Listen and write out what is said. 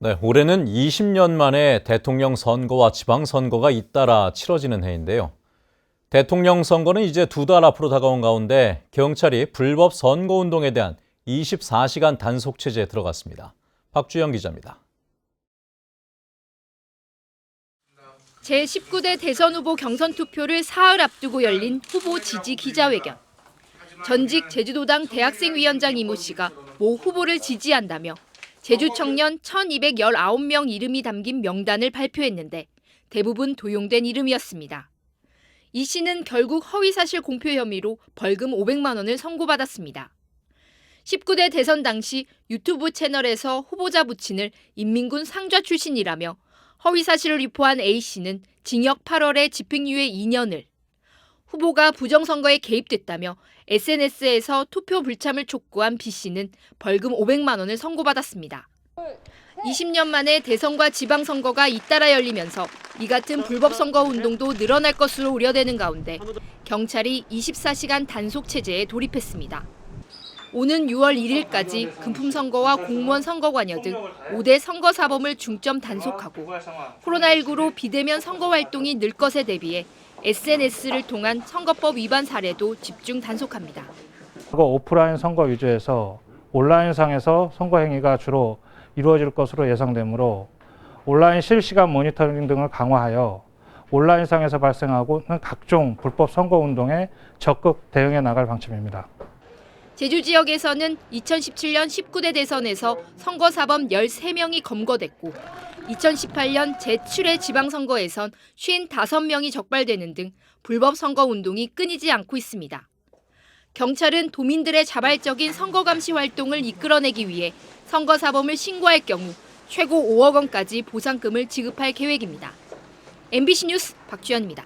네, 올해는 20년 만에 대통령 선거와 지방선거가 잇따라 치러지는 해인데요. 대통령 선거는 이제 2달 앞으로 다가온 가운데 경찰이 불법 선거운동에 대한 24시간 단속 체제에 들어갔습니다. 박주영 기자입니다. 제19대 대선 후보 경선 투표를 사흘 앞두고 열린 후보 지지 기자회견. 전직 제주도당 대학생위원장 이모 씨가 모 후보를 지지한다며 제주 청년 1,219명 이름이 담긴 명단을 발표했는데 대부분 도용된 이름이었습니다. 이 씨는 결국 허위사실 공표 혐의로 벌금 500만 원을 선고받았습니다. 19대 대선 당시 유튜브 채널에서 후보자 부친을 인민군 상좌 출신이라며 허위사실을 유포한 A 씨는 징역 8월에 집행유예 2년을, 후보가 부정선거에 개입됐다며 SNS에서 투표 불참을 촉구한 B 씨는 벌금 500만 원을 선고받았습니다. 20년 만에 대선과 지방선거가 잇따라 열리면서 이 같은 불법 선거 운동도 늘어날 것으로 우려되는 가운데 경찰이 24시간 단속 체제에 돌입했습니다. 오는 6월 1일까지 금품선거와 공무원 선거관여 등 5대 선거사범을 중점 단속하고 코로나19로 비대면 선거 활동이 늘 것에 대비해 SNS를 통한 선거법 위반 사례도 집중 단속합니다. 오프라인 선거 위주에서 온라인상에서 선거 행위가 주로 이루어질 것으로 예상되므로 온라인 실시간 모니터링 등을 강화하여 온라인상에서 발생하고 있는 각종 불법 선거 운동에 적극 대응해 나갈 방침입니다. 제주 지역에서는 2017년 19대 대선에서 선거사범 13명이 검거됐고 2018년 제7회 지방선거에선 55명이 적발되는 등 불법 선거 운동이 끊이지 않고 있습니다. 경찰은 도민들의 자발적인 선거 감시 활동을 이끌어내기 위해 선거사범을 신고할 경우 최고 5억 원까지 보상금을 지급할 계획입니다. MBC 뉴스 박주연입니다.